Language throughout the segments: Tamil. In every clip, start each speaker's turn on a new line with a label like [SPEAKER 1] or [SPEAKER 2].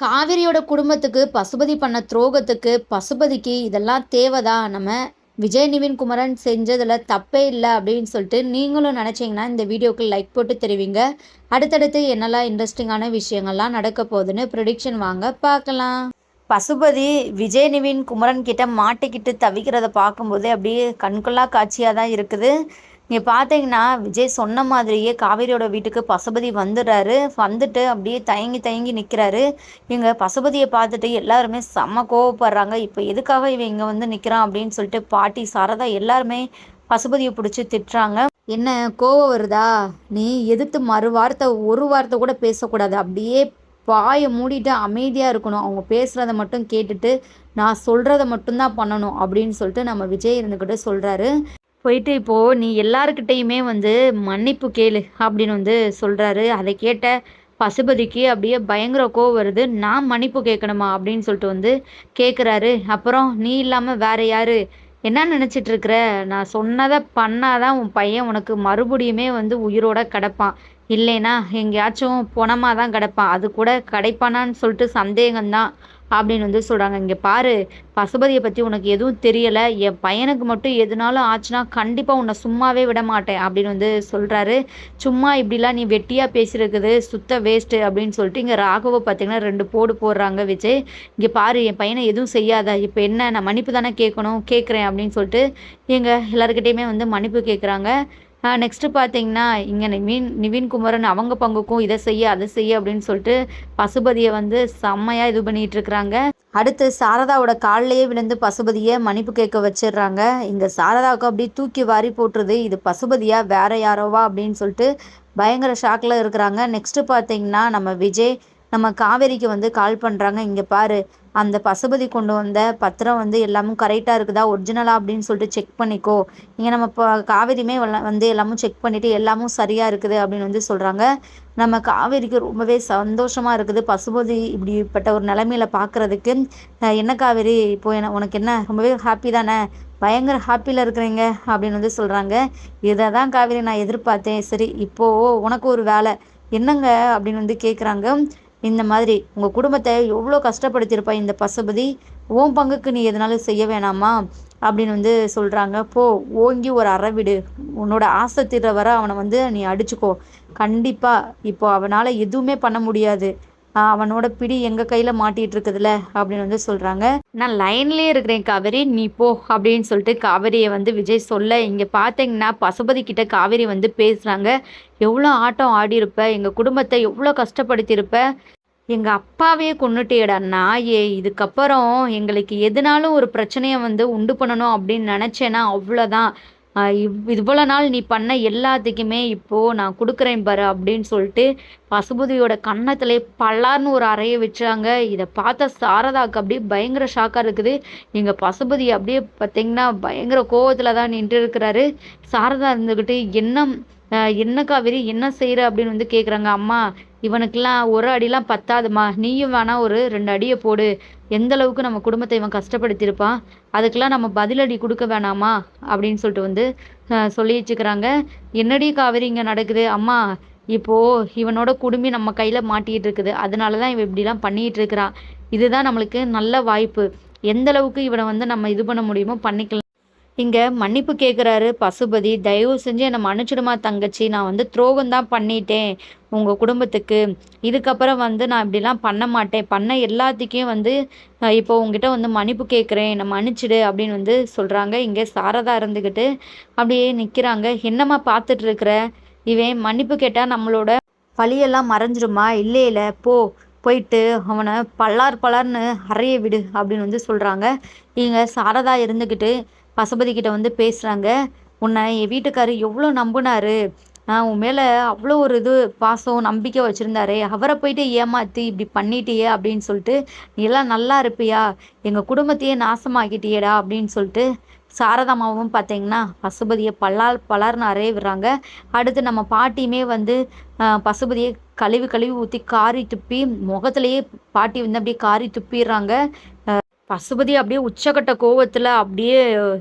[SPEAKER 1] காவிரியோட குடும்பத்துக்கு பசுபதி பண்ண துரோகத்துக்கு பசுபதிக்கு இதெல்லாம் தேவைதா? நம்ம விஜய் நிவின் குமரன் செஞ்சதுல தப்பே இல்லை அப்படின்னு சொல்லிட்டு நீங்களும் நினச்சிங்கன்னா இந்த வீடியோக்கு லைக் போட்டு தெரிவிங்க. அடுத்தடுத்து என்னெல்லாம் இன்ட்ரெஸ்டிங்கான விஷயங்கள்லாம் நடக்க போகுதுன்னு ப்ரிடிக்ஷன் வாங்க பார்க்கலாம். பசுபதி விஜய் நிவின் குமரன் கிட்ட மாட்டிக்கிட்டு தவிக்கிறத பார்க்கும்போது அப்படியே கண்கொள்ளா காட்சியாக தான் இருக்குது. இங்கே பார்த்தீங்கன்னா விஜய் சொன்ன மாதிரியே காவேரியோட வீட்டுக்கு பசுபதி வந்துடுறாரு. வந்துட்டு அப்படியே தயங்கி தயங்கி நிற்கிறாரு. இங்கே பசுபதியை பார்த்துட்டு எல்லாருமே செம்ம கோவப்படுறாங்க. இப்போ எதுக்காக இவன் இங்கே வந்து நிற்கிறான் அப்படின்னு சொல்லிட்டு பாட்டி சாரதா எல்லாருமே பசுபதியை பிடிச்சி திட்டுறாங்க. என்ன கோவம் வருதா? நீ எதிர்த்து மறு வார்த்தை ஒரு வார்த்தை கூட பேசக்கூடாது. அப்படியே வாயை மூடிட்டு அமைதியாக இருக்கணும். அவங்க பேசுகிறத மட்டும் கேட்டுட்டு நான் சொல்கிறத மட்டும்தான் பண்ணணும் அப்படின்னு சொல்லிட்டு நம்ம விஜய் இருந்துக்கிட்டு சொல்கிறாரு. போயிட்டு இப்போது நீ எல்லாருக்கிட்டேயுமே வந்து மன்னிப்பு கேளு அப்படின்னு வந்து சொல்கிறாரு. அதை கேட்ட பசுபதிக்கு அப்படியே பயங்கர கோவம் வருது. நான் மன்னிப்பு கேட்கணுமா அப்படின்னு சொல்லிட்டு வந்து கேட்குறாரு. அப்புறம் நீ இல்லாமல் வேற யாரு? என்ன நினச்சிட்டு இருக்கிற? நான் சொன்னதை பண்ணாதான் உன் பையன் உனக்கு மறுபடியுமே வந்து உயிரோட கிடப்பான். இல்லைன்னா எங்கேயாச்சும் பொணமாக தான் கிடப்பான். அது கூட கிடைப்பானான்னு சொல்லிட்டு சந்தேகம்தான் அப்படின்னு வந்து சொல்கிறாங்க. இங்கே பாரு, பசுபதியை பற்றி உனக்கு எதுவும் தெரியலை. என் பையனுக்கு மட்டும் எதுனாலும் ஆச்சுன்னா கண்டிப்பாக உன்னை சும்மாவே விட மாட்டேன் அப்படின்னு வந்து சொல்கிறாரு. சும்மா இப்படிலாம் நீ வெட்டியாக பேசியிருக்குது சுத்த வேஸ்ட்டு அப்படின்னு சொல்லிட்டு இங்கே ராகவை பார்த்தீங்கன்னா 2 போடு போடுறாங்க விஜய். இங்கே பாரு, என் பையனை எதுவும் செய்யாத. இப்போ என்ன, நான் மன்னிப்பு தானே கேட்கணும், கேட்குறேன் அப்படின்னு சொல்லிட்டு எங்கள் எல்லாருக்கிட்டையுமே வந்து மன்னிப்பு கேட்குறாங்க. நெக்ஸ்ட்டு பார்த்தீங்கன்னா இங்கே நிவின் குமரன் அவங்க பங்குக்கும் இதை செய்ய அதை செய்ய அப்படின்னு சொல்லிட்டு பசுபதியை வந்து செம்மையாக இது பண்ணிகிட்டு இருக்கிறாங்க. அடுத்து சாரதாவோட காலிலேயே விழுந்து பசுபதியை மன்னிப்பு கேட்க வச்சிடுறாங்க. இங்கே சாரதாவுக்கு அப்படியே தூக்கி வாரி போட்டுருது. இது பசுபதியா வேற யாரோவா அப்படின்னு சொல்லிட்டு பயங்கர ஷாக்கில் இருக்கிறாங்க. நெக்ஸ்ட்டு பார்த்தீங்கன்னா நம்ம விஜய் நம்ம காவேரிக்கு வந்து கால் பண்ணுறாங்க. இங்கே பாரு, அந்த பசுபதி கொண்டு வந்த பத்திரம் வந்து எல்லாமும் கரெக்டாக இருக்குதா, ஒரிஜினலா அப்படின்னு சொல்லிட்டு செக் பண்ணிக்கோ. இங்கே நம்ம இப்போ காவேரியுமே வந்து எல்லாமும் செக் பண்ணிவிட்டு எல்லாமும் சரியாக இருக்குது அப்படின்னு வந்து சொல்கிறாங்க. நம்ம காவேரிக்கு ரொம்பவே சந்தோஷமாக இருக்குது பசுபதி இப்படிப்பட்ட ஒரு நிலைமையில பார்க்குறதுக்கு. என்ன காவேரி, இப்போ உனக்கு என்ன ரொம்பவே ஹாப்பி தானே? பயங்கர ஹாப்பியில் இருக்கிறீங்க அப்படின்னு வந்து சொல்கிறாங்க. இதை தான் காவேரி நான் எதிர்பார்த்தேன். சரி, இப்போது உனக்கு ஒரு வேலை என்னங்க அப்படின்னு வந்து கேட்குறாங்க. இந்த மாதிரி உங்கள் குடும்பத்தை எவ்வளோ கஷ்டப்படுத்தியிருப்பா இந்த பசுபதி, உன் பங்குக்கு நீ எதனாலும் செய்ய வேணாமா அப்படின்னு வந்து சொல்கிறாங்க. போ, ஓங்கி ஒரு அறை விடு. உன்னோட ஆசை தீர வர அவனை வந்து நீ அடிச்சுக்கோ. கண்டிப்பாக இப்போ அவனால் எதுவுமே பண்ண முடியாது. அவனோட பிடி எங்கள் கையில் மாட்டிகிட்டு இருக்குதுல்ல அப்படின்னு வந்து சொல்கிறாங்க. நான் லைன்லேயே இருக்கிறேன் காவேரி, நீ போ அப்படின்னு சொல்லிட்டு காவேரியை வந்து விஜய் சொல்ல, இங்கே பார்த்தீங்கன்னா பசுபதி கிட்ட காவேரி வந்து பேசுகிறாங்க. எவ்வளோ ஆட்டம் ஆடியிருப்ப, எங்கள் குடும்பத்தை எவ்வளோ கஷ்டப்படுத்தியிருப்ப, எங்கள் அப்பாவே கொன்னுட்டேடா நாயே. இதுக்கப்புறம் எங்களுக்கு எதுனாலும் ஒரு பிரச்சனையை வந்து உண்டு பண்ணணும் அப்படின்னு நினச்சேன்னா அவ்வளோதான். இவ்வளோ நாள் நீ பண்ண எல்லாத்துக்குமே இப்போது நான் கொடுக்குறேன் பாரு அப்படின்னு சொல்லிட்டு பசுபதியோட கன்னத்திலே பல்லார்னு ஒரு அறையை வச்சாங்க. இதை பார்த்த சாரதாக்கு அப்படியே பயங்கர ஷாக்காக இருக்குது. எங்கள் பசுபதி அப்படியே பார்த்தீங்கன்னா பயங்கர கோவத்தில் தான் நின்று இருக்கிறாரு. சாரதா இருந்துக்கிட்டு என்ன காவேரி என்ன செய்கிற அப்படின்னு வந்து கேட்குறாங்க. அம்மா, இவனுக்கெல்லாம் ஒரு அடிலாம் பத்தாதுமா, நீயும் வேணா ஒரு 2 அடியை போடு. எந்த அளவுக்கு நம்ம குடும்பத்தை இவன் கஷ்டப்படுத்தியிருப்பான், அதுக்கெல்லாம் நம்ம பதிலடி கொடுக்க வேணாமா அப்படின்னு சொல்லிட்டு வந்து சொல்லி வச்சுக்கிறாங்க. என்னடி காவேரி இங்கே நடக்குது? அம்மா, இப்போது இவனோட குடுமி நம்ம கையில் மாட்டிகிட்டு இருக்குது. அதனால தான் இவன் இப்படிலாம் பண்ணிகிட்டு இருக்கிறான். இதுதான் நம்மளுக்கு நல்ல வாய்ப்பு. எந்த அளவுக்கு இவனை வந்து நம்ம இது பண்ண முடியுமோ பண்ணிக்கலாம். இங்கே மன்னிப்பு கேட்குறாரு பசுபதி. தயவு செஞ்சு என்னை மன்னிச்சிடுமா தங்கச்சி, நான் வந்து துரோகம் தான் பண்ணிட்டேன் உங்கள் குடும்பத்துக்கு. இதுக்கப்புறம் வந்து நான் இப்படிலாம் பண்ண மாட்டேன். பண்ண எல்லாத்துக்கும் வந்து இப்போ உங்ககிட்ட வந்து மன்னிப்பு கேட்குறேன், என்னை மன்னிச்சிடு அப்படின்னு வந்து சொல்கிறாங்க. இங்கே சாரதா இருந்துக்கிட்டு அப்படியே நிற்கிறாங்க. என்னம்மா பார்த்துட்டு இருக்கிற? இவன் மன்னிப்பு கேட்டால் நம்மளோட பழியெல்லாம் மறைஞ்சிருமா? இல்லை போ, போயிட்டு அவனை பல்லார்னு அறைய விடு அப்படின்னு வந்து சொல்கிறாங்க. இங்கே சாரதா இருந்துக்கிட்டு பசுபதி கிட்ட வந்து பேசுகிறாங்க. உன்னை என் வீட்டுக்காரர் எவ்வளோ நம்பினாரு, உன் மேலே அவ்வளோ ஒரு இது பாசம் நம்பிக்கை வச்சுருந்தாரே, அவரை போயிட்டு ஏமாற்றி இப்படி பண்ணிட்டியே அப்படின்னு சொல்லிட்டு, நீ எல்லாம் நல்லா இருப்பியா, எங்கள் குடும்பத்தையே நாசமாக்கிட்டியேடா அப்படின்னு சொல்லிட்டு சாரதாமாவும் பார்த்தீங்கன்னா பசுபதியை பலார்னு அறைய விடுறாங்க. அடுத்து நம்ம பாட்டியுமே வந்து பசுபதியை கழுவி ஊற்றி காரி துப்பி முகத்திலேயே பாட்டி வந்து அப்படியே காரி துப்பிடுறாங்க. பசுபதி அப்படியே உச்சக்கட்ட கோவத்தில் அப்படியே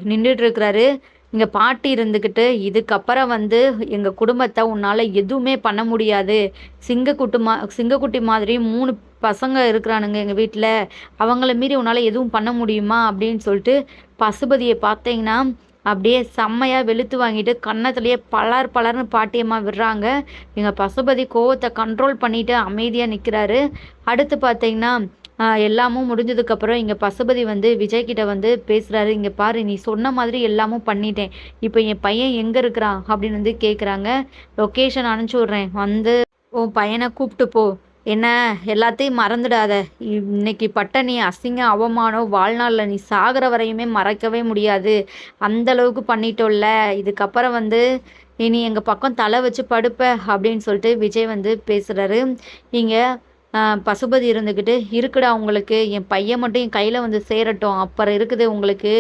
[SPEAKER 1] நின்றுட்டு இருக்கிறாரு. இங்க பாட்டி இருந்துக்கிட்டு, "இதுக்கப்புறம் வந்து எங்க குடும்பத்த உன்னால எதுவுமே பண்ண முடியாது. சிங்கக்குட்டி மாதிரி 3 பசங்க இருக்கிறானுங்க எங்க வீட்ல. அவங்கள மீறி உன்னால எதுவும் பண்ண முடியுமா?" அப்படின்னு சொல்லிட்டு பசுபதிய பார்த்தீங்கன்னா, அப்படியே செம்மையா வெளுத்து வாங்கிட்டு கன்னத்திலேயே பளர் பளர்ன்னு பாட்டியம்மா விடுறாங்க. எங்க பசுபதி கோவத்த கண்ட்ரோல் பண்ணிட்டு அமைதியா நிக்கிறாரு. அடுத்து பார்த்தீங்கன்னா, எல்லாமும் முடிஞ்சதுக்கப்புறம் இங்க பசுபதி வந்து விஜய் கிட்ட வந்து பேசுறாரு. "இங்க பாரு, நீ சொன்ன மாதிரி எல்லாமும் பண்ணிட்டேன். இப்ப என் பையன் எங்க இருக்கிறான்?" அப்படின்னு வந்து கேட்குறாங்க. "லொகேஷன் அனுப்பிச்சு விடுறேன். வந்து உன் பையன கூப்ட்டு போ. என்ன எல்லாத்தையும் மறந்துடாத. இன்னைக்கு பட்ட நீ அசிங்கம், அவமானம் வாழ்நாள்ல நீ சாகுற வரையுமே மறக்கவே முடியாது. அந்த அளவுக்கு பண்ணிட்டோல்ல. இதுக்கப்புறம் வந்து இனி எங்க பக்கம் தல வச்சு படுப்ப." அப்படின்னு சொல்லிட்டு விஜய் வந்து பேசுறாரு. இங்க பசுபதி இருந்துக்கிட்டு, "இருக்குடா உங்களுக்கு. என் பையன் மட்டும் என் கையில வந்து சேரட்டும். அப்புறம் இருக்குது உங்களுக்கு.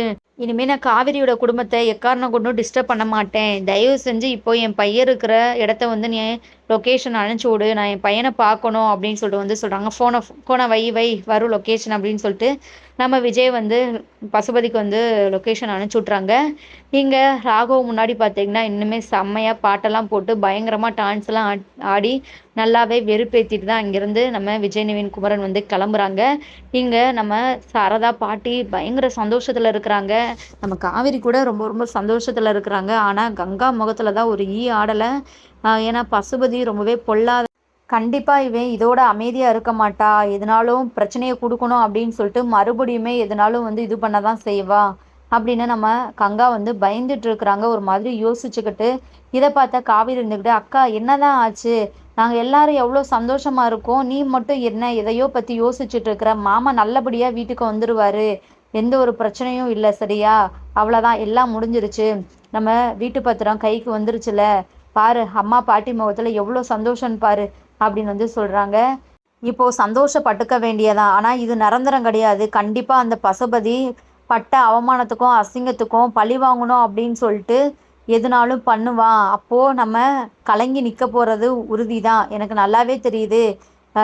[SPEAKER 1] இனிமே நான் காவேரியோட குடும்பத்த எக்காரணம் கொண்டும் டிஸ்டர்ப் பண்ண மாட்டேன். தயவு செஞ்சு இப்போ என் பையன் இருக்கிற இடத்த வந்து நீ லொகேஷன் அனுப்பிச்சு விடு. நான் என் பையன பார்க்கணும்." அப்படின்னு சொல்லிட்டு வந்து சொல்றாங்க. "ஃபோன வை வரும் லொகேஷன்." அப்படின்னு சொல்லிட்டு நம்ம விஜய் வந்து பசுபதிக்கு வந்து லொகேஷன் அனுப்பிச்சு விட்றாங்க. இங்க ராகவ் முன்னாடி பார்த்தீங்கன்னா, இன்னுமே செம்மையா பாட்டெல்லாம் போட்டு பயங்கரமா டான்ஸ்லாம் ஆடி நல்லாவே வெறுப்பேத்திட்டு தான் அங்கேருந்து நம்ம விஜய் நிவின் குமரன் வந்து கிளம்புறாங்க. இங்க நம்ம சாரதா பாட்டி பயங்கர சந்தோஷத்துல இருக்கிறாங்க. நம்ம காவேரி கூட ரொம்ப ரொம்ப சந்தோஷத்துல இருக்கிறாங்க. ஆனா கங்கா முகத்துல தான் ஒரு ஈ ஆடல. ஏன்னா பசுபதி ரொம்பவே பொல்லாத கண்டிப்பா இவன் இதோட அமைதியா இருக்க மாட்டா. எதுனாலும் பிரச்சனைய குடுக்கணும் அப்படின்னு சொல்லிட்டு மறுபடியுமே எதுனாலும் வந்து இது பண்ண தான் செய்வா. அப்படின்னு நம்ம கங்கா வந்து பயந்துட்டு இருக்கிறாங்க. ஒரு மாதிரி யோசிச்சுக்கிட்டு. இத பார்த்த காவேரி இருந்துக்கிட்டு, "அக்கா என்னதான் ஆச்சு? நாங்க எல்லாரும் எவ்வளோ சந்தோஷமா இருக்கோம். நீ மட்டும் என்ன எதையோ பத்தி யோசிச்சுட்டு இருக்கிற? மாமா நல்லபடியா வீட்டுக்கு வந்துருவாரு. எந்த ஒரு பிரச்சனையும் இல்ல சரியா? அவ்வளோதான் எல்லாம் முடிஞ்சிருச்சு. நம்ம வீட்டு பத்திரம் கைக்கு வந்துருச்சுல. பாரு அம்மா பாட்டி முகத்துல எவ்வளோ சந்தோஷம்னு பாரு." அப்படின்னு வந்து சொல்றாங்க. இப்போ சந்தோஷப்பட்டுக்க வேண்டியதான். ஆனா இது நிரந்தரம் கிடையாது. கண்டிப்பா அந்த பசுபதி பட்ட அவமானத்துக்கும், அசிங்கத்துக்கும் பழி வாங்கணும் அப்படின்னு சொல்லிட்டு எதுனாலும் பண்ணுவான். அப்போ நம்ம கலங்கி நிக்க போறது உறுதிதான். எனக்கு நல்லாவே தெரியுது.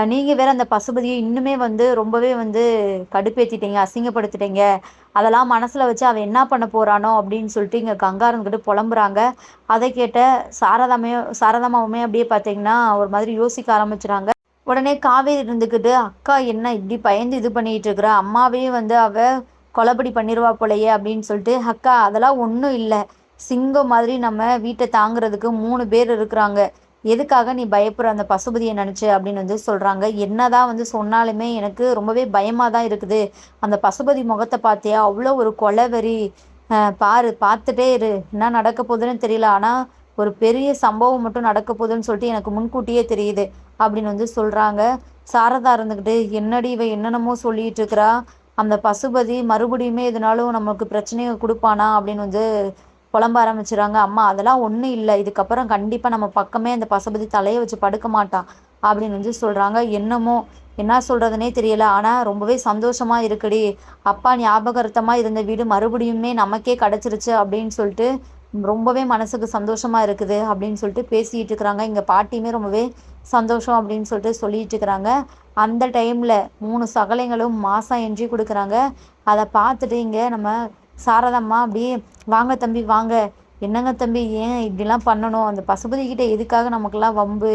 [SPEAKER 1] நீங்க வேற அந்த பசுபதிய இன்னுமே வந்து ரொம்பவே வந்து கடுப்பேத்திட்டீங்க, அசிங்கப்படுத்திட்டீங்க. அதெல்லாம் மனசுல வச்சு அவன் என்ன பண்ண போறானோ அப்படின்னு சொல்லிட்டு இங்க கங்கா இருந்துகிட்டு புலம்புறாங்க. அதை கேட்ட சாரதாம்மாவுமே அப்படியே பார்த்தீங்கன்னா, ஒரு மாதிரி யோசிக்க ஆரம்பிச்சுறாங்க. உடனே காவேரி இருந்துக்கிட்டு, "அக்கா என்ன இப்படி பயந்து இது பண்ணிட்டு இருக்கிறா? அம்மாவையும் வந்து அவ கொலப்படி பண்ணிருவா போலயே." அப்படின்னு சொல்லிட்டு, "அக்கா அதெல்லாம் ஒண்ணும் இல்ல. சிங்கம் மாதிரி நம்ம வீட்ட தாங்குறதுக்கு 3 பேர் இருக்கிறாங்க. எதுக்காக நீ பயப்படுற அந்த பசுபதிய நெனச்சு?" அப்படின்னு வந்து சொல்றாங்க. என்னதான் வந்து சொன்னாலுமே எனக்கு ரொம்பவே பயமா தான் இருக்குது. அந்த பசுபதி முகத்த பார்த்தியா? அவ்வளோ ஒரு கொலவெறி. பாரு பார்த்துட்டே இரு. என்ன நடக்க போகுதுன்னு தெரியல. ஆனா ஒரு பெரிய சம்பவம் மட்டும் நடக்க போகுதுன்னு சொல்லிட்டு எனக்கு முன்கூட்டியே தெரியுது." அப்படின்னு வந்து சொல்றாங்க. சாரதா இருந்துக்கிட்டு, "என்னடி இவ என்னென்னமோ சொல்லிட்டு இருக்கிறா? அந்த பசுபதி மறுபடியுமே எதுனாலும் நமக்கு பிரச்சனைய குடுப்பானா?" அப்படின்னு வந்து புலம்ப ஆரம்பிச்சுறாங்க. "அம்மா அதெல்லாம் ஒண்ணும் இல்ல. இதுக்கப்புறம் கண்டிப்பா நம்ம பக்கமே அந்த பசுபதி தலைய வச்சு படுக்க மாட்டான்." அப்படின்னு வந்து சொல்றாங்க. என்னமோ என்ன சொல்றதுன்னே தெரியல. ஆனா ரொம்பவே சந்தோஷமா இருக்குடி. அப்பா ஞாபகார்த்தமா இருந்த வீடு மறுபடியுமே நமக்கே கிடைச்சிருச்சு அப்படின்னு சொல்லிட்டு ரொம்பவே மனசுக்கு சந்தோஷமா இருக்குது அப்படின்னு சொல்லிட்டு பேசிட்டு இருக்கிறாங்க. இங்க பாட்டியுமே ரொம்பவே சந்தோஷம் அப்படின்னு சொல்லிட்டு சொல்லிட்டு இருக்கிறாங்க. அந்த டைம்ல 3 சகலைங்களும் மாசம் என்ட்ரி குடுக்குறாங்க. அத பார்த்துட்டு இங்க நம்ம சாரதாம்மா அப்படியே, "வாங்க தம்பி வாங்க. என்னங்க தம்பி ஏன் இப்படிலாம் பண்ணணும்? அந்த பசுபதி கிட்ட எதுக்காக நமக்கெல்லாம் வம்பு?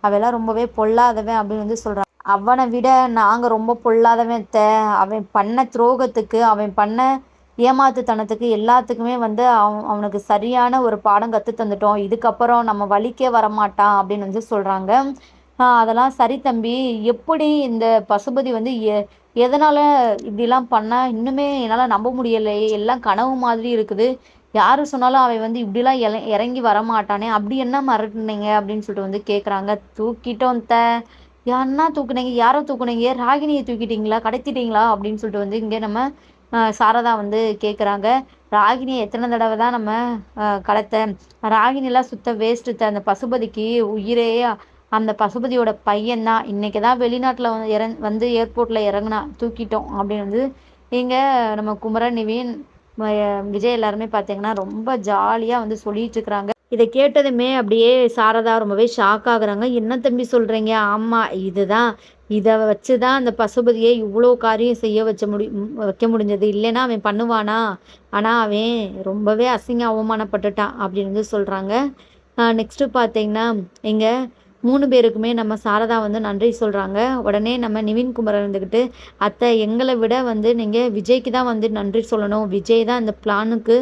[SPEAKER 1] அவன்லாம் ரொம்பவே பொல்லாதவன்." அப்படின்னு வந்து சொல்றாங்க. "அவன விட நாங்க ரொம்ப பொல்லாதவன் அத்த. அவன் பண்ண துரோகத்துக்கு, அவன் பண்ண ஏமாத்துத்தனத்துக்கு எல்லாத்துக்குமே வந்து அவனுக்கு சரியான ஒரு பாடம் கத்து தந்துட்டோம். இதுக்கப்புறம் நம்ம வழிக்கே வரமாட்டான்." அப்படின்னு வந்து சொல்றாங்க. அதெல்லாம் சரி தம்பி. எப்படி இந்த பசுபதி வந்து எதனால இப்படிலாம் பண்ணா இன்னுமே என்னால நம்ப முடியலையே. எல்லாம் கனவு மாதிரி இருக்குது. யாரு சொன்னாலும் அவன் வந்து இப்படிலாம் இறங்கி வரமாட்டானே. அப்படி என்ன மிரட்டுனீங்க?" அப்படின்னு சொல்லிட்டு வந்து கேட்குறாங்க. "தூக்கிட்டோம் அத்த." "யாருன்னா தூக்குனீங்க? யார தூக்குனீங்க? ராகினிய தூக்கிட்டீங்களா? கடத்திட்டீங்களா?" அப்படின்னு சொல்லிட்டு வந்து இங்க நம்ம சாரதா வந்து கேட்குறாங்க. "ராகினிய எத்தன தடவ தான் நம்ம கடத்த? ராகினிலாம் சுத்த வேஸ்ட்டு அத்த. அந்த பசுபதிக்கு உயிரே அந்த பசுபதியோட பையன் தான். இன்னைக்கு தான் வெளிநாட்டுல வந்து வந்து ஏர்போர்ட்ல இறங்குனான். தூக்கிட்டோம்." அப்படின்னு வந்து இங்க நம்ம குமரன், நிவின், விஜய் எல்லாருமே பார்த்தீங்கன்னா, ரொம்ப ஜாலியா வந்து சொல்லிட்டு இருக்கிறாங்க. இத கேட்டதுமே அப்படியே சாரதா ரொம்பவே ஷாக் ஆகுறாங்க. "என்ன தம்பி சொல்றீங்க?" "ஆமா, இதுதான் இத வச்சு தான் அந்த பசுபதிய இவ்ளோ காரியம் செய்ய வைக்க முடிஞ்சது. இல்லைன்னா அவன் பண்ணுவானா? ஆனா, அவன் ரொம்பவே அவமானப்பட்டுட்டான் அப்படின்னு வந்து சொல்றாங்க. நெக்ஸ்ட்டு பார்த்தீங்கன்னா, இங்க 3 பேருக்குமே நம்ம சாரதா வந்து நன்றி சொல்றாங்க. உடனே நம்ம நிவின் குமரன் இருந்துக்கிட்டு, "அத்தை எங்கள விட வந்து நீங்க விஜய்க்கு தான் வந்து நன்றி சொல்லணும். விஜய் தான் இந்த பிளானுக்கு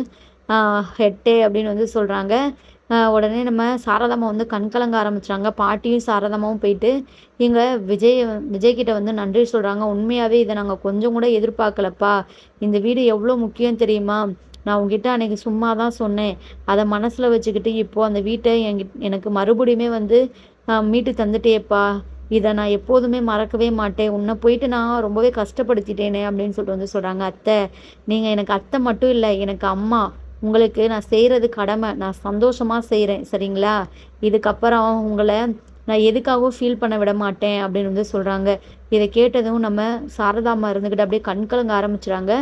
[SPEAKER 1] ஆ ஹெட்டே" அப்படின்னு வந்து சொல்றாங்க. உடனே நம்ம சாரதாம்மா வந்து கண் கலங்க ஆரம்பிச்சுட்டாங்க. பாட்டியும் சாரதாம்மாவும் போயிட்டு, எங்க விஜய்கிட்ட வந்து நன்றி சொல்றாங்க. "உண்மையாவே இத நாங்க கொஞ்சம் கூட எதிர்பார்க்கலப்பா. இந்த வீடு எவ்ளோ முக்கியம் தெரியுமா? நான் உன்கிட்ட அன்னைக்கு சும்மா தான் சொன்னேன். அத மனசுல வச்சுக்கிட்டு, இப்போ அந்த வீட்ட எனக்கு மறுபடியுமே வந்து மீட்டு தந்துட்டியேப்பா. இத நான் எப்போதுமே மறக்கவே மாட்டேன். உன்ன போயிட்டு நான் ரொம்பவே கஷ்டப்படுத்திட்டேனே!" அப்படின்னு சொல்லிட்டு வந்து சொல்றாங்க. "அத்தை, நீங்க எனக்கு அத்தை மட்டும் இல்ல, எனக்கு அம்மா. உங்களுக்கு நான் செய்றது கடமை. நான் சந்தோஷமா செய்றேன். சரிங்களா? இதுக்கப்புறம் உங்கள நான் எதுக்காகவும் ஃபீல் பண்ண விட மாட்டேன்." அப்படின்னு வந்து சொல்றாங்க. இத கேட்டதும் நம்ம சாரதாம்மா இருந்துகிட்டு அப்படியே கண் கலங்க ஆரம்பிச்சுறாங்க.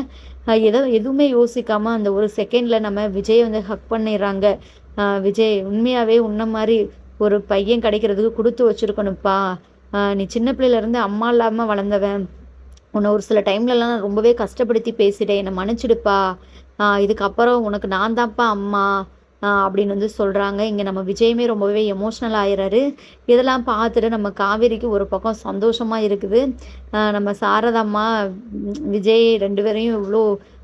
[SPEAKER 1] எதுவுமே யோசிக்காம அந்த ஒரு செகண்ட்ல நம்ம விஜய வந்து ஹக் பண்ணிர்றாங்க. "விஜய், உண்மையாவே உன்ன மாரி ஒரு பையன் கிடைக்கிறதுக்கு குடுத்து வச்சிருக்கணும்ப்பா. நீ சின்ன பிள்ளையிலேருந்து அம்மா இல்லாம வளர்ந்தவன். உன்ன ஒரு சில டைம்லலாம் நான் ரொம்பவே கஷ்டப்படுத்தி பேசிட்டேன். என்ன மன்னிச்சிடுப்பா. இதுக்கப்புறம் உனக்கு நான் தான்ப்பா அம்மா." அப்படின்னு வந்து சொல்றாங்க. இங்க நம்ம விஜயுமே ரொம்பவே எமோஷனல் ஆயிறாரு. இதெல்லாம் பார்த்துட்டு நம்ம காவேரிக்கு ஒரு பக்கம் சந்தோஷமா இருக்குது. நம்ம சாரதாம்மா, விஜய் 2 பேரையும் இவ்ளோ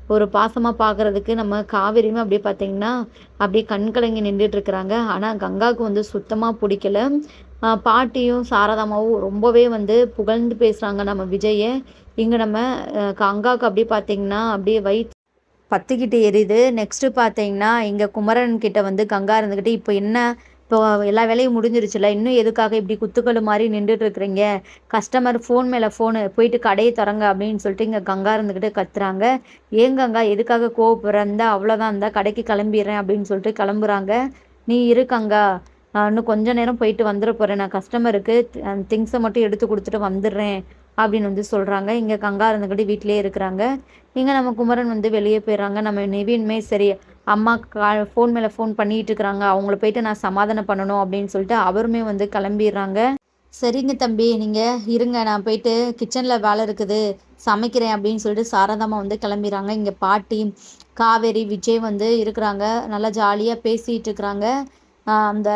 [SPEAKER 1] ஒரு பாசமா பார்க்குறதுக்கு நம்ம காவேரியுமே அப்படியே பார்த்தீங்கன்னா, அப்படியே கண் கலங்கி நின்டுட்டுருக்குறாங்க. ஆனா கங்காவுக்கு வந்து சுத்தமா புடிக்கல. பாட்டியும் சாரதாம்மாவும் ரொம்பவே வந்து புகழ்ந்து பேசுறாங்க நம்ம விஜய. இங்க நம்ம கங்காவுக்கு அப்படியே பார்த்தீங்கன்னா, அப்படியே பத்திக்கிட்டு எரியுது. நெக்ஸ்ட்டு பார்த்தீங்கன்னா, இங்க குமரன் கிட்ட வந்து கங்கா இருந்துகிட்டு, "இப்போ என்ன? இப்போ எல்லா வேலையும் முடிஞ்சிருச்சுல்ல. இன்னும் எதுக்காக இப்படி குத்துக்கல்லு மாரி நின்டுட்டு இருக்கிறீங்க? கஸ்டமர் ஃபோன் மேல ஃபோனு. போயிட்டு கடைய தொறங்க." அப்படின்னு சொல்லிட்டு இங்க கங்கா இருந்துகிட்டு கத்துறாங்க. "ஏன் கங்கா, எதுக்காக கோவப்படுற? இந்தா அவ்வளோதான், இந்தா கடைக்கு கிளம்பிர்றேன்." அப்படின்னு சொல்லிட்டு கிளம்புறாங்க. "நீ இரு கங்கா. இன்னும் கொஞ்ச நேரம் போயிட்டு வந்துற போறேன். நான் கஸ்டமருக்கு திங்ஸ மட்டும் எடுத்து குடுத்துட்டு வந்துடுறேன்." அப்படின்னு வந்து சொல்றாங்க. இங்க கங்கா இருந்துகிட்டு வீட்லயே இருக்கிறாங்க. இங்க நம்ம குமரன் வந்து வெளிய போயிர்றாங்க. நம்ம நிவின்மே சரி, அம்மா ஃபோன் மேல ஃபோன் பண்ணிட்டு இருக்கிறாங்க. அவங்கள போயிட்டு நான் சமாதானம் பண்ணணும் அப்படின்னு சொல்லிட்டு அவருமே வந்து கிளம்பிர்றாங்க. "சரிங்க தம்பி, நீங்க இருங்க. நான் போயிட்டு கிச்சன்ல வேலை இருக்குது. சமைக்கிறேன்." அப்படின்னு சொல்லிட்டு சாரதாம்மா வந்து கிளம்பிர்றாங்க. இங்க பாட்டி, காவேரி, விஜய் வந்து இருக்கிறாங்க. நல்லா ஜாலியா பேசிட்டு இருக்கிறாங்க. அந்த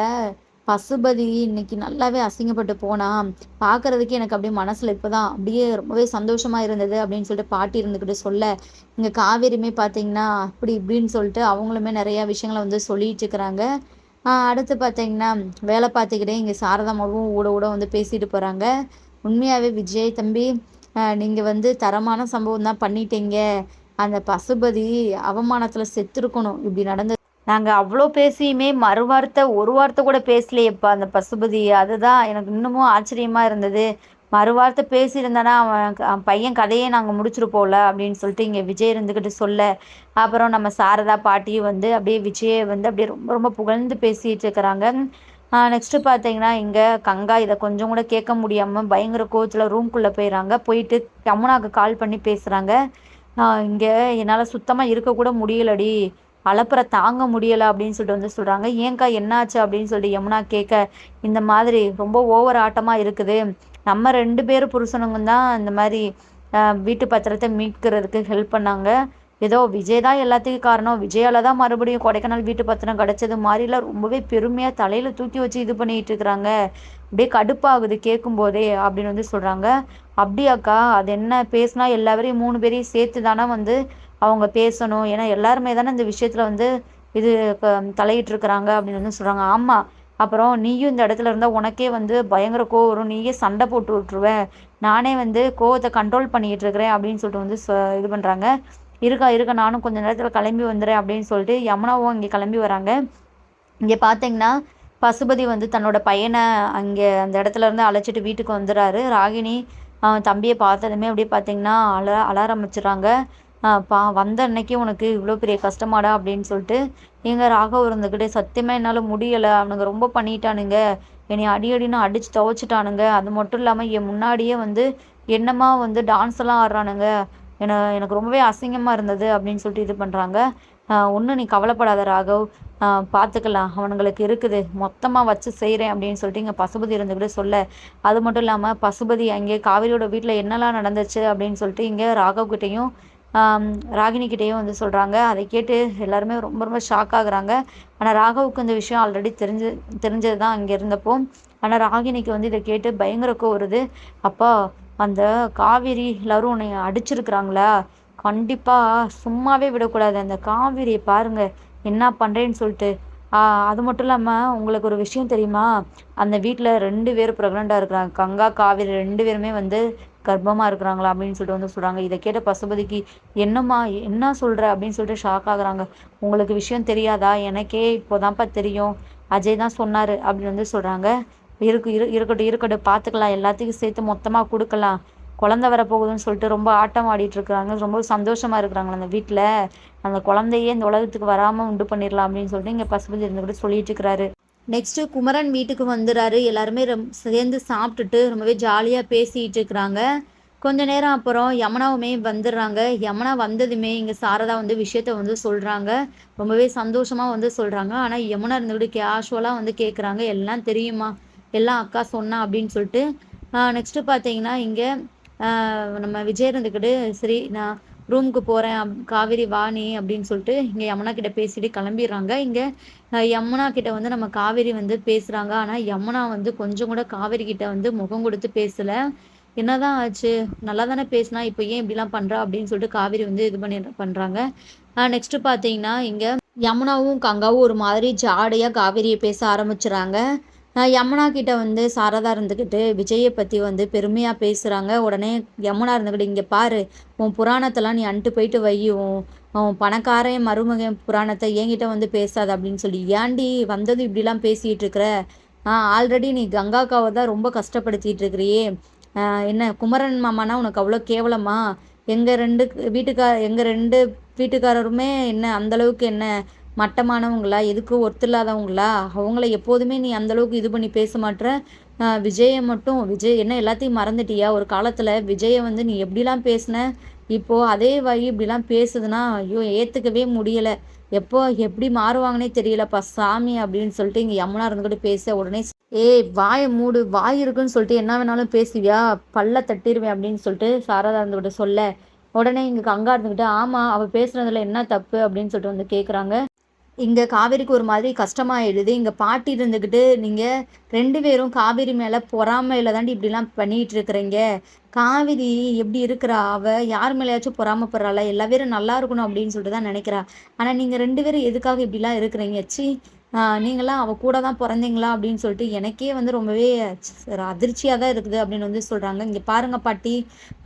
[SPEAKER 1] பசுபதி இன்னைக்கு நல்லாவே அசிங்கப்பட்டு போனான். பார்க்கறதுக்கே எனக்கு அப்படியே மனசுல இப்பதான் அப்படியே ரொம்பவே சந்தோஷமா இருந்தது அப்படின்னு சொல்லிட்டு பாட்டி இருந்துக்கிட்டு சொல்ல, இங்க காவேரியுமே பார்த்தீங்கன்னா, அப்படி இப்படின்னு சொல்லிட்டு அவங்களுமே நெறைய விஷயங்கள வந்து சொல்லிட்டு இருக்கிறாங்க. அடுத்து பார்த்தீங்கன்னா, வேலை பார்த்துக்கிட்டே இங்க சாரதாம்மாவும் ஊட ஊட வந்து பேசிட்டு போறாங்க. "உண்மையாவே விஜய் தம்பி, நீங்க வந்து தரமான சம்பவம் தான் பண்ணிட்டீங்க. அந்த பசுபதி அவமானத்துல செத்துருக்கணும். இப்படி நடந்தது. நாங்க அவ்ளோ பேசியுமே ஒரு வார்த்தை கூட பேசலையேப்பா அந்த பசுபதி. அதுதான் எனக்கு இன்னமும் ஆச்சரியமா இருந்தது. மறுவார்த்தை பேசியிருந்தானா அவன் பையன் கதையே நாங்க முடிச்சிருப்போம்ல." அப்படின்னு சொல்லிட்டு இங்க விஜய் இருந்துகிட்டு சொல்ல, அப்புறம் நம்ம சாரதா பாட்டியும் வந்து அப்படியே விஜய வந்து அப்படியே ரொம்ப ரொம்ப புகழ்ந்து பேசிட்டு இருக்கிறாங்க. நெக்ஸ்ட்டு பார்த்தீங்கன்னா, இங்க கங்கா இத கொஞ்சம் கூட கேட்க முடியாம பயங்கர கோவத்துல ரூம்குள்ள போயிர்றாங்க. போயிட்டு யமுனாக்கு கால் பண்ணி பேசுறாங்க. "இங்க என்னால சுத்தமா இருக்கக்கூட முடியலடி. அலப்பற தாங்க முடியல." அப்படின்னு சொல்லிட்டு வந்து சொல்றாங்க. "ஏன்க்கா, என்னாச்சு?" அப்படின்னு சொல்லிட்டு யமுனா கேட்க, "இந்த மாதிரி ரொம்ப ஓவர் ஆட்டமா இருக்குது. நம்ம 2 பேரு புருஷனுங்க தான் இந்த மாரி வீட்டு பத்திரத்த மீட்கிறதுக்கு ஹெல்ப் பண்ணாங்க. ஏதோ விஜய் தான் எல்லாத்துக்கும் காரணம். விஜயால தான் மறுபடியும் கொடைக்கானல் வீட்டு பத்திரம் கிடைச்சது." மாரிலாம் ரொம்பவே பெருமையா தலையில தூக்கி வச்சு இது பண்ணிட்டு இருக்கிறாங்க. அப்படியே கடுப்பாகுது கேட்கும்போதே அப்படின்னு வந்து சொல்றாங்க. "அப்படியாக்கா? அது என்ன பேசினா எல்லாரையும் 3 பேரையும் சேர்த்து தானே வந்து அவங்க பேசணும். ஏன்னா எல்லாருமே தானே இந்த விஷயத்துல வந்து இது க தலையிட்டுருக்கிறாங்க." அப்படின்னு வந்து சொல்றாங்க. "ஆமா. அப்புறம் நீயும் இந்த இடத்துல இருந்தா உனக்கே வந்து பயங்கர கோவம் வரும். நீயே சண்டை போட்டு விட்டுருவ. நானே வந்து கோவத்த கண்ட்ரோல் பண்ணிட்டு இருக்கிறேன்." அப்படின்னு சொல்லிட்டு வந்து இது பண்றாங்க. "இருக்கா, இருக்கா, நானும் கொஞ்ச நேரத்துல கிளம்பி வந்துடுறேன்." அப்படின்னு சொல்லிட்டு யமுனாவும் இங்க கிளம்பி வராங்க. இங்க பார்த்தீங்கன்னா, பசுபதி வந்து தன்னோட பையன அங்கே அந்த இடத்துல இருந்து அழைச்சிட்டு வீட்டுக்கு வந்துறாரு. ராகினி தம்பிய பார்த்ததுமே அப்படியே பார்த்தீங்கன்னா, அழ ஆரம்பிச்சுறாங்க. வந்த அன்னைக்கே உனக்கு இவ்ளோ பெரிய கஷ்டமாடா?" அப்படின்னு சொல்லிட்டு எங்க ராகவ் இருந்துக்கிட்டு, "சத்தியமா என்னால முடியல. அவனுங்க ரொம்ப பண்ணிட்டானுங்க. என்னைய அடி அடின்னு அடிச்சு துவைச்சுட்டானுங்க. அது மட்டும் இல்லாம என் முன்னாடியே வந்து என்னமா வந்து டான்ஸ் எல்லாம் ஆடுறானுங்க. எனக்கு ரொம்பவே அசிங்கமா இருந்தது." அப்படின்னு சொல்லிட்டு இது பண்றாங்க. "ஒண்ணும் நீ கவலைப்படாத ராகவ். பார்த்துக்கலாம், அவனுங்களுக்கு இருக்குது, மொத்தமாக வச்சு செய்கிறேன் அப்படின்னு சொல்லிட்டு இங்கே பசுபதி இருந்துக்கிட்டு சொல்ல, அது மட்டும் இல்லாமல் பசுபதி அங்கே காவிரியோட வீட்டில் என்னெல்லாம் நடந்துச்சு அப்படின்னு சொல்லிட்டு இங்கே ராகவ்கிட்டையும் ராகினிக்கிட்டேயும் வந்து சொல்கிறாங்க. அதை கேட்டு எல்லாருமே ரொம்ப ரொம்ப ஷாக் ஆகுறாங்க. ஆனால் ராகவுக்கு இந்த விஷயம் ஆல்ரெடி தெரிஞ்சது தான் அங்கே இருந்தப்போ. ஆனால் ராகினிக்கு வந்து இதை கேட்டு பயங்கர வருது. அப்பா, அந்த காவேரி எல்லாரும் உன்னை அடிச்சிருக்கிறாங்களா, கண்டிப்பாக சும்மாவே விடக்கூடாது, அந்த காவேரியை பாருங்க என்ன பண்ணுறேன்னு சொல்லிட்டு. அது மட்டும் இல்லாமல் உங்களுக்கு ஒரு விஷயம் தெரியுமா, அந்த வீட்டில் 2 பேர் ப்ரெக்னெண்ட்டாக இருக்கிறாங்க, கங்கா காவேரி 2 பேருமே வந்து கர்ப்பமாக இருக்கிறாங்களா அப்படின்னு சொல்லிட்டு வந்து சொல்கிறாங்க. இதை கேட்ட பசுபதிக்கு என்னம்மா என்ன சொல்கிற அப்படின்னு சொல்லிட்டு ஷாக் ஆகுறாங்க. உங்களுக்கு விஷயம் தெரியாதா, எனக்கே இப்போதான்ப்பா தெரியும், அஜய் தான் சொன்னார் அப்படின்னு வந்து சொல்கிறாங்க. இருக்கட்டும் இருக்கட்டும், பார்த்துக்கலாம், எல்லாத்துக்கும் சேர்த்து மொத்தமாக கொடுக்கலாம், குழந்தை வரப்போகுதுன்னு சொல்லிட்டு ரொம்ப ஆட்டம் ஆடிட்டு இருக்கிறாங்க, ரொம்ப சந்தோஷமாக இருக்கிறாங்களா அந்த வீட்டில், அந்த குழந்தையே இந்த உலகத்துக்கு வராமல் உண்டு பண்ணிடலாம் அப்படின்னு சொல்லிட்டு இங்கே பசுபதி இருந்துக்கிட்டு சொல்லிட்டு இருக்கிறாரு. நெக்ஸ்ட்டு குமரன் வீட்டுக்கு வந்துடுறாரு. எல்லாருமே சேர்ந்து சாப்பிட்டுட்டு ரொம்பவே ஜாலியாக பேசிகிட்டு இருக்கிறாங்க. கொஞ்ச நேரம் அப்புறம் யமுனாவுமே வந்துடுறாங்க. யமுனா வந்ததுமே இங்கே சாரதா வந்து விஷயத்த வந்து சொல்கிறாங்க. ரொம்பவே சந்தோஷமாக வந்து சொல்கிறாங்க. ஆனால் யமுனா இருந்துக்கிட்டு கேஷுவலாக வந்து கேட்குறாங்க, எல்லாம் தெரியுமா, எல்லாம் அக்கா சொன்னா அப்படின்னு சொல்லிட்டு. நெக்ஸ்ட்டு பார்த்தீங்கன்னா இங்கே நம்ம விஜய் இருந்துக்கிட்டு சரி நான் ரூமுக்கு போகிறேன், காவேரி வாணி அப்படின்னு சொல்லிட்டு இங்கே யமுனா கிட்ட பேசிட்டு கிளம்பிடுறாங்க. இங்கே யமுனா கிட்ட வந்து நம்ம காவேரி வந்து பேசுகிறாங்க. ஆனால் யமுனா வந்து கொஞ்சம் கூட காவேரி கிட்ட வந்து முகம் கொடுத்து பேசலை. என்னதான் ஆச்சு, நல்லா தானே பேசினா, இப்போ ஏன் இப்படிலாம் பண்ணுறா அப்படின்னு சொல்லிட்டு காவேரி வந்து இது பண்ணுறாங்க. நெக்ஸ்ட்டு பார்த்தீங்கன்னா இங்கே யமுனாவும் கங்காவும் ஒரு மாதிரி ஜாடையாக காவேரியை பேச ஆரம்பிச்சுறாங்க. யமுனா கிட்ட வந்து சாரதா இருந்துக்கிட்டு விஜயை பற்றி வந்து பெருமையாக பேசுகிறாங்க. உடனே யமுனா இருந்துக்கிட்டு இங்கே பாரு, உன் புராணத்தெல்லாம் நீ அன்ட்டு போயிட்டு வை, உன் பணக்காரன் மருமகன் புராணத்தை என்கிட்ட வந்து பேசாத அப்படின்னு சொல்லி, ஏன்டி வந்தது இப்படிலாம் பேசிகிட்டு இருக்கிற, ஆல்ரெடி நீ கங்காக்காவை தான் ரொம்ப கஷ்டப்படுத்திட்டு இருக்கிறியே, என்ன குமரன் மாமானா உனக்கு அவ்வளோ கேவலமா, எங்கள் ரெண்டு வீட்டுக்காரருமே என்ன அந்தளவுக்கு என்ன மட்டமானவங்களா, எதுக்கு ஒர்த்தில்லாதவங்களா, அவங்கள எப்போதுமே நீ அந்தளவுக்கு இது பண்ணி பேச மாட்ற, விஜயை மட்டும் விஜய் என்ன எல்லாத்தையும் மறந்துட்டியா, ஒரு காலத்தில் விஜயை வந்து நீ எப்படிலாம் பேசின, இப்போது அதே வழி இப்படிலாம் பேசுதுன்னா ஐயோ ஏற்றுக்கவே முடியலை, எப்போ எப்படி மாறுவாங்கன்னே தெரியலப்பா சாமி அப்படின்னு சொல்லிட்டு இங்கே யமுனா இருந்துக்கிட்டு பேச உடனே ஏய் வாயை மூடு, வாய் இருக்குன்னு சொல்லிட்டு என்ன வேணாலும் பேசுவியா, பல்ல தட்டிடுவேன் அப்படின்னு சொல்லிட்டு சாரதா இருந்துக்கிட்ட சொல்ல, உடனே இங்கே கங்கா இருந்துக்கிட்டு ஆமாம் அவள் பேசுனதில் என்ன தப்பு அப்படின்னு சொல்லிட்டு வந்து கேட்குறாங்க. இங்கே காவேரிக்கு ஒரு மாதிரி கஷ்டமாயிடுது. இங்கே பாட்டி இருந்துக்கிட்டு நீங்கள் 2 பேரும் காவேரி மேலே பொறாமையில் தாண்டி இப்படிலாம் பண்ணிகிட்டு இருக்கிறீங்க, காவேரி எப்படி இருக்கிறா, அவள் யார் மேலேயாச்சும் பொறாமப்படுறாளா, எல்லா பேரும் நல்லா இருக்கணும் அப்படின்னு சொல்லிட்டு தான் நினைக்கிறா, ஆனால் நீங்கள் 2 பேரும் எதுக்காக இப்படிலாம் இருக்கிறீங்க, சி நீங்களாம் அவள் கூட தான் பிறந்தீங்களா அப்படின்னு சொல்லிட்டு எனக்கே வந்து ரொம்பவே அதிர்ச்சியாக தான் இருக்குது அப்படின்னு வந்து சொல்கிறாங்க. இங்கே பாருங்க பாட்டி,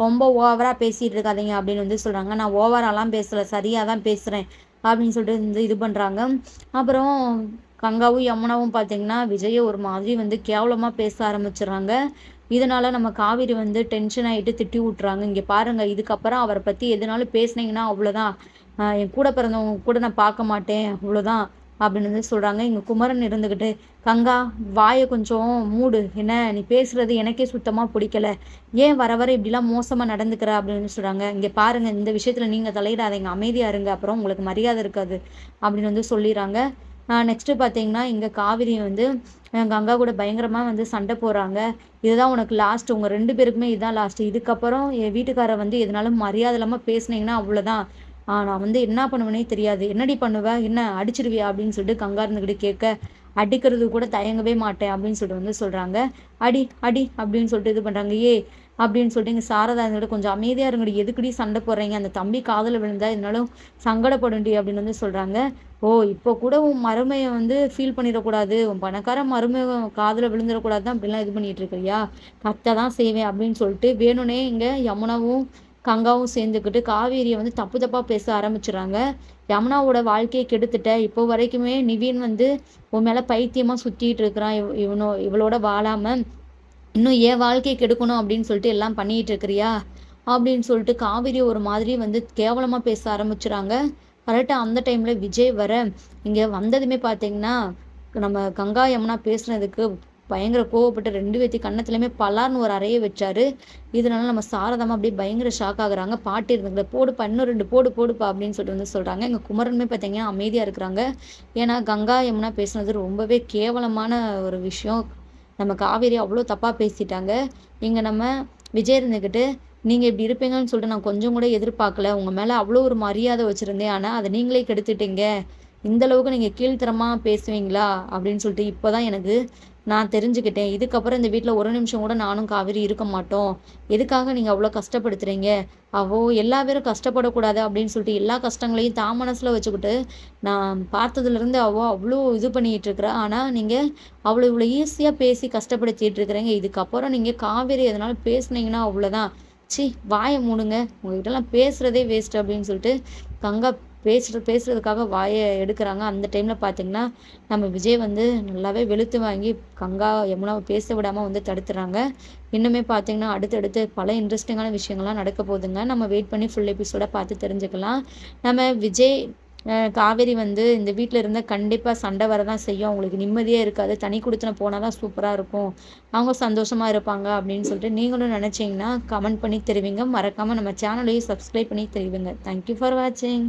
[SPEAKER 1] ரொம்ப ஓவராக பேசிகிட்டு இருக்காதீங்க அப்படின்னு வந்து சொல்கிறாங்க. நான் ஓவராலாம் பேசலை, சரியாக தான் பேசுகிறேன் அப்படின்னு சொல்லிட்டு வந்து இது பண்ணுறாங்க. அப்புறம் கங்காவும் யமுனாவும் பார்த்தீங்கன்னா விஜயை ஒரு மாதிரி வந்து கேவலமாக பேச ஆரம்பிச்சிடுறாங்க. இதனால் நம்ம காவேரி வந்து டென்ஷன் ஆகிட்டு திட்டி விட்றாங்க. இங்கே பாருங்கள், இதுக்கப்புறம் அவரை பற்றி எதுனாலும் பேசுனீங்கன்னா அவ்வளோதான், என் கூட பிறந்தவங்க கூட நான் பார்க்க மாட்டேன் அவ்வளோதான் அப்படின்னு வந்து சொல்கிறாங்க. இங்கே குமரன் இருந்துக்கிட்டு கங்கா வாயை கொஞ்சம் மூடு, என்ன நீ பேசுகிறது எனக்கே சுத்தமாக பிடிக்கல, ஏன் வர வர இப்படிலாம் மோசமாக நடந்துக்கிற அப்படின்னு சொல்கிறாங்க. இங்கே பாருங்கள், இந்த விஷயத்தில் நீங்கள் தலையிடாதீங்க, அமைதியாக இருங்க, அப்புறம் உங்களுக்கு மரியாதை இருக்காது அப்படின்னு வந்து சொல்லிடுறாங்க. நெக்ஸ்ட்டு பார்த்தீங்கன்னா இங்கே காவிரி வந்து கங்கா கூட பயங்கரமாக வந்து சண்டை போடுறாங்க. இதுதான் உனக்கு லாஸ்ட், உங்கள் 2 பேருக்குமே இதுதான் லாஸ்ட்டு, இதுக்கப்புறம் என் வீட்டுக்காரர் வந்து எதனாலும் மரியாதை இல்லாமல் பேசுனீங்கன்னா அவ்வளோதான், நான் வந்து என்ன பண்ணுவேனே தெரியாது, என்னடி பண்ணுவேன், என்ன அடிச்சிடுவியா அப்படின்னு சொல்லிட்டு கங்கா இருந்துக்கிட்டு கேட்க, அடிக்கிறது கூட தயங்கவே மாட்டேன் அப்படின்னு சொல்லிட்டு வந்து சொல்கிறாங்க. அடி அடி அப்படின்னு சொல்லிட்டு இது பண்ணுறாங்க. அப்படின்னு சொல்லிட்டு இங்கே சாரதா இருந்துக்கிட்டு கொஞ்சம் அமைதியாக இருங்கடி, எதுக்குடி சண்டை போடுறீங்க, அந்த தம்பி காதில் விழுந்தா இதனாலும் சங்கடப்படுண்டி அப்படின்னு வந்து சொல்கிறாங்க. ஓ இப்போ கூட உன் மருமையை வந்து ஃபீல் பண்ணிடக்கூடாது, உன் பணக்கார மருமையை காதில் விழுந்துடக்கூடாது தான் அப்படிலாம் இது பண்ணிகிட்டு இருக்கிறியா, கத்த தான் செய்வேன் அப்படின்னு சொல்லிட்டு வேணும்னே இங்கே யமுனாவும் கங்காவும் சேர்ந்துக்கிட்டு காவேரியை வந்து தப்பு தப்பாக பேச ஆரம்பிச்சிடுறாங்க. யமுனாவோட வாழ்க்கையை கெடுத்துட்ட, இப்போ வரைக்குமே நிவின் வந்து உன் மேலே பைத்தியமாக சுற்றிட்டு இருக்கிறான், இவளோட வாழாமல் இன்னும் ஏன் வாழ்க்கையை கெடுக்கணும் அப்படின்னு சொல்லிட்டு எல்லாம் பண்ணிகிட்டு இருக்கிறியா அப்படின்னு சொல்லிட்டு காவேரி ஒரு மாதிரி வந்து கேவலமாக பேச ஆரம்பிச்சுறாங்க. கரெக்டாக அந்த டைமில் விஜய் வர இங்கே வந்ததுமே பார்த்தீங்கன்னா நம்ம கங்கா யமுனா பேசுனதுக்கு பயங்கர கோவப்பட்டு 2 பேத்து கன்னத்துலயுமே பலார்னு ஒரு அறைய வச்சாரு. இதனால நம்ம சாரதாம்மா அப்படியே பயங்கர ஷாக் ஆகுறாங்க. பாட்டி இருந்துக்கிட்ட "போடுப்பா, இன்னும் 2 போடு போடுப்பா" அப்படின்னு சொல்லிட்டு வந்து சொல்றாங்க. எங்க குமரனுமே பார்த்தீங்கன்னா அமைதியா இருக்கிறாங்க. ஏன்னா கங்கா, யமுனா பேசுனது ரொம்பவே கேவலமான ஒரு விஷயம். நம்ம காவேரி அவ்வளோ தப்பா பேசிட்டாங்க. இங்க நம்ம விஜய் இருந்துக்கிட்டு, "நீங்க இப்படி இருப்பீங்கன்னு சொல்லிட்டு நான் கொஞ்சம் கூட எதிர்பார்க்கல. உங்க மேல அவ்வளோ ஒரு மரியாதை வச்சிருந்தேன். ஆனா அத நீங்களே கெடுத்துட்டீங்க. இந்த அளவுக்கு நீங்க கீழ்த்தரமா பேசுவீங்களா?" அப்படின்னு சொல்லிட்டு இப்பதான் எனக்கு நான் தெரிஞ்சுக்கிட்டேன். இதுக்கப்புறம் இந்த வீட்ல ஒரு நிமிஷம் கூட நானும் காவேரி இருக்க மாட்டோம். எதுக்காக நீங்க அவ்வளோ கஷ்டப்படுத்துறீங்க? எல்லா பேரும் கஷ்டப்படக்கூடாது அப்படின்னு சொல்லிட்டு எல்லா கஷ்டங்களையும் தான் மனசுல வச்சுக்கிட்டு, நான் பார்த்ததுலருந்து அவ்ளோ இது பண்ணிட்டு இருக்கிறா. ஆனா நீங்க இவ்வளோ ஈஸியா பேசி கஷ்டப்படுத்திட்டு இருக்கிறீங்க. இதுக்கப்புறம் நீங்க காவேரி எதனாலும் பேசுனீங்கன்னா அவ்வளோதான். ச்சீ! வாய மூடுங்க. உங்ககிட்டலாம் பேசுறதே வேஸ்ட் அப்படின்னு சொல்லிட்டு கங்கா பேசுறதுக்காக வாய எடுக்குறாங்க. அந்த டைம்ல பார்த்தீங்கன்னா, நம்ம விஜய் வந்து நல்லாவே வெளுத்து வாங்கி கங்கா, யமுனாவ பேச விடாம வந்து தடுத்துறாங்க. இன்னுமே பார்த்தீங்கன்னா, அடுத்தடுத்து பல இன்ட்ரெஸ்டிங்கான விஷயங்கள்லாம் நடக்க போதுங்க. நம்ம வெயிட் பண்ணி ஃபுல் எபிசோட பார்த்து தெரிஞ்சுக்கலாம். நம்ம விஜய், காவேரி வந்து இந்த வீட்ல இருந்தா கண்டிப்பா சண்டை வரதான் செய்யும். அவங்களுக்கு நிம்மதியே இருக்காது. தனி குடித்தனம் போனா தான் சூப்பரா இருக்கும். அவங்க சந்தோஷமா இருப்பாங்க அப்படின்னு சொல்லிட்டு நீங்களும் நினைச்சீங்கன்னா, கமெண்ட் பண்ணி தெரிவிங்க. மறக்காம நம்ம சேனலையும் சப்ஸ்கிரைப் பண்ணி தெரிவிங்க. தேங்க் யூ ஃபார் வாட்சிங்.